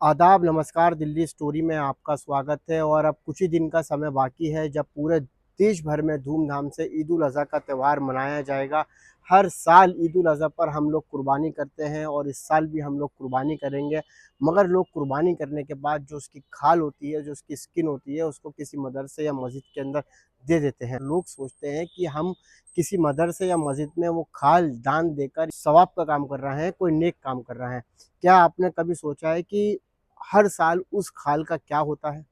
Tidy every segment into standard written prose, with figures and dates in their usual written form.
आदाब, नमस्कार। दिल्ली स्टोरी में आपका स्वागत है और अब कुछ ही दिन का समय बाकी है जब पूरे देश भर में धूमधाम से ईद उल अज़हा का त्यौहार मनाया जाएगा। हर साल ईद उल अज़हा पर हम लोग कुर्बानी करते हैं और इस साल भी हम लोग कुर्बानी करेंगे। मगर लोग कुर्बानी करने के बाद जो उसकी खाल होती है, जो उसकी स्किन होती है, उसको किसी मदरसे या मस्जिद के अंदर दे देते हैं। लोग सोचते हैं कि हम किसी मदरसे या मस्जिद में वो खाल दान देकर सवाब का काम कर रहे हैं, कोई नेक काम कर रहे हैं। क्या आपने कभी सोचा है कि हर साल उस खाल का क्या होता है?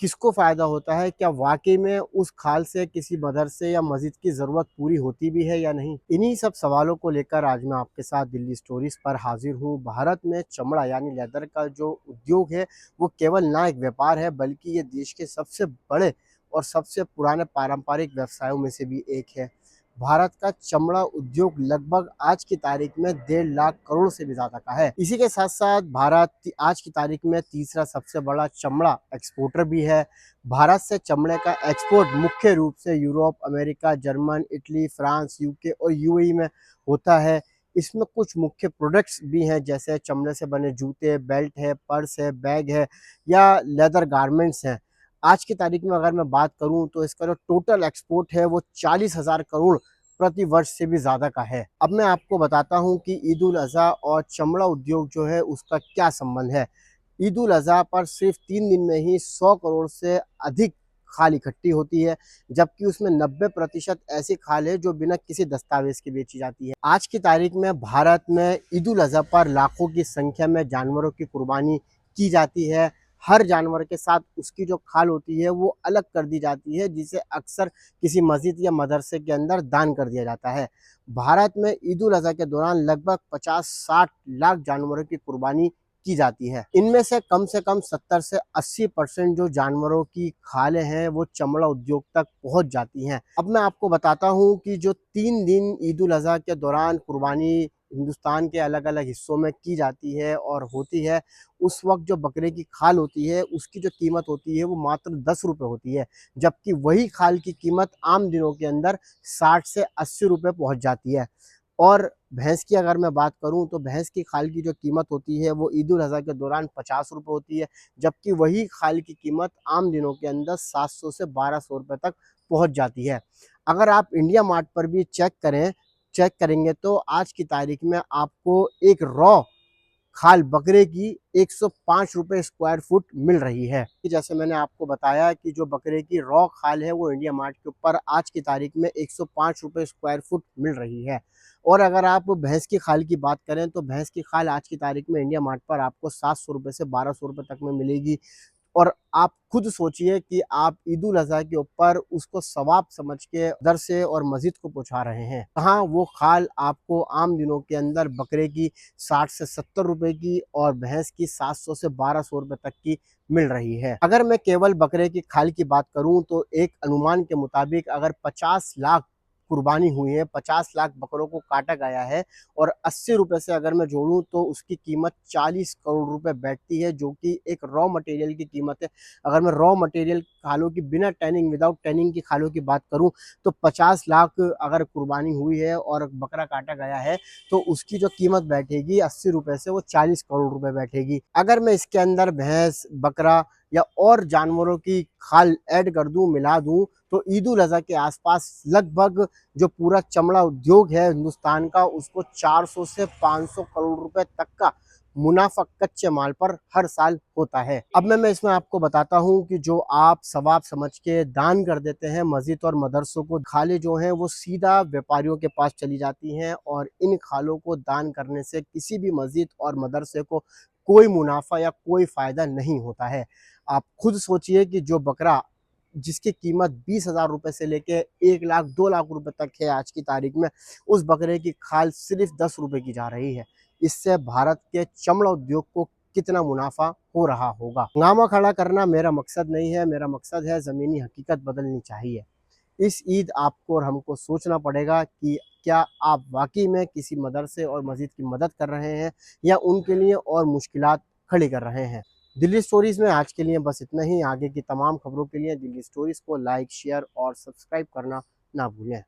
किसको फ़ायदा होता है? क्या वाक़ई में उस खाल से किसी मदरसे या मस्जिद की ज़रूरत पूरी होती भी है या नहीं? इन्हीं सब सवालों को लेकर आज मैं आपके साथ दिल्ली स्टोरीज़ पर हाज़िर हूँ। भारत में चमड़ा यानी लेदर का जो उद्योग है, वो केवल ना एक व्यापार है बल्कि ये देश के सबसे बड़े और सबसे पुराने पारंपरिक व्यवसायों में से भी एक है। भारत का चमड़ा उद्योग लगभग आज की तारीख में 1.5 लाख करोड़ से भी ज़्यादा का है। इसी के साथ-साथ भारत आज की तारीख में तीसरा सबसे बड़ा चमड़ा एक्सपोर्टर भी है। भारत से चमड़े का एक्सपोर्ट मुख्य रूप से Europe, America, German, Italy, France, UK और यूएई में होता है। इसमें कुछ मुख्य प्रोडक्ट्स भी हैं जैसे चमड़े से बने जूते, बेल्ट है, पर्स है, बैग है या लेदर गारमेंट्स हैं। आज की तारीख में अगर मैं बात करूँ तो इसका जो टोटल एक्सपोर्ट है वो 40,000 करोड़ प्रति वर्ष से भी ज़्यादा का है। अब मैं आपको बताता हूँ कि ईद उल अज़हा और चमड़ा उद्योग जो है उसका क्या संबंध है। ईद उल अज़हा पर सिर्फ 3 दिन में ही 100 करोड़ से अधिक खाल इकट्ठी होती है, जबकि उसमें 90% ऐसी खाल है जो बिना किसी दस्तावेज़ के बेची जाती है। आज की तारीख में भारत में ईद उल अज़हा पर लाखों की संख्या में जानवरों की कुर्बानी की जाती है। हर जानवर के साथ उसकी जो खाल होती है वो अलग कर दी जाती है, जिसे अक्सर किसी मस्जिद या मदरसे के अंदर दान कर दिया जाता है। भारत में ईद उल अज़हा के दौरान लगभग 50-60 लाख जानवरों की कुर्बानी की जाती है। इनमें से कम 70 से 80% जो जानवरों की खालें हैं वो चमड़ा उद्योग तक पहुंच जाती हैं। अब मैं आपको बताता हूं कि जो 3 दिन ईद उल अज़हा के दौरान कुर्बानी हिंदुस्तान के अलग-अलग हिस्सों में की जाती है और होती है, उस वक़्त जो बकरे की खाल होती है उसकी जो कीमत होती है वो मात्र ₹10 होती है, जबकि वही खाल की कीमत आम दिनों के अंदर 60 से ₹80 पहुँच जाती है। और भैंस की अगर मैं बात करूँ तो भैंस की खाल की जो कीमत होती है वो ईद उल अज़हा के दौरान ₹50 होती है, जबकि वही खाल की कीमत आम दिनों के अंदर 700 से ₹1200 तक पहुँच जाती है। अगर आप इंडिया मार्ट पर भी चेक करेंगे तो आज की तारीख में आपको एक रॉ खाल बकरे की ₹105 स्क्वायर फुट मिल रही है। जैसे मैंने आपको बताया कि जो बकरे की रॉ खाल है वो इंडिया मार्ट के ऊपर आज की तारीख में ₹105 स्क्वायर फुट मिल रही है। और अगर आप भैंस की खाल की बात करें तो भैंस की खाल आज की तारीख में इंडिया मार्ट पर आपको ₹700 से ₹1200 तक में मिलेगी। और आप खुद सोचिए कि आप ईद उल अज़हा के ऊपर उसको सवाब समझ के मदरसे और मस्जिद को पहुँचा रहे हैं। कहाँ वो खाल आपको आम दिनों के अंदर बकरे की 60 से ₹70 की और भैंस की 700 से ₹1200 तक की मिल रही है। अगर मैं केवल बकरे की खाल की बात करूँ तो एक अनुमान के मुताबिक अगर 50 लाख कुर्बानी हुई है, 50 लाख बकरों को काटा गया है और ₹80 से अगर मैं जोड़ूँ तो उसकी कीमत 40 करोड़ रुपए बैठती है, जो कि एक रॉ मटेरियल की कीमत है। अगर मैं रॉ मटेरियल खालों की बिना टैनिंग, विदाउट टैनिंग की खालों की बात करूँ तो 50 लाख अगर कुर्बानी हुई है और बकरा काटा गया है तो उसकी जो कीमत बैठेगी ₹80 से वो 40 करोड़ रुपए बैठेगी। अगर मैं इसके अंदर भैंस, बकरा या और जानवरों की खाल ऐड कर दूँ, मिला दूँ तो ईद उल अज़हा के आसपास लगभग जो पूरा चमड़ा उद्योग है हिंदुस्तान का उसको 400 से 500 करोड़ रुपए तक का मुनाफा कच्चे माल पर हर साल होता है। अब मैं इसमें आपको बताता हूँ कि जो आप सवाब समझ के दान कर देते हैं मस्जिद और मदरसों को, खालें जो हैं वो सीधा व्यापारियों के पास चली जाती हैं और इन खालों को दान करने से किसी भी मस्जिद और मदरसे को कोई मुनाफा या कोई फ़ायदा नहीं होता है। आप खुद सोचिए कि जो बकरा जिसकी कीमत ₹20,000 से लेके 1 लाख 2 लाख रुपए तक है आज की तारीख में, उस बकरे की खाल सिर्फ ₹10 की जा रही है। इससे भारत के चमड़ा उद्योग को कितना मुनाफा हो रहा होगा। हंगामा खड़ा करना मेरा मकसद नहीं है, मेरा मकसद है ज़मीनी हकीकत बदलनी चाहिए। इस ईद आपको और हमको सोचना पड़ेगा कि क्या आप वाक़ई में किसी मदरसे और मस्जिद की मदद कर रहे हैं या उनके लिए और मुश्किलात खड़ी कर रहे हैं। दिल्ली स्टोरीज़ में आज के लिए बस इतना ही। आगे की तमाम खबरों के लिए दिल्ली स्टोरीज़ को लाइक, शेयर और सब्सक्राइब करना ना भूलें।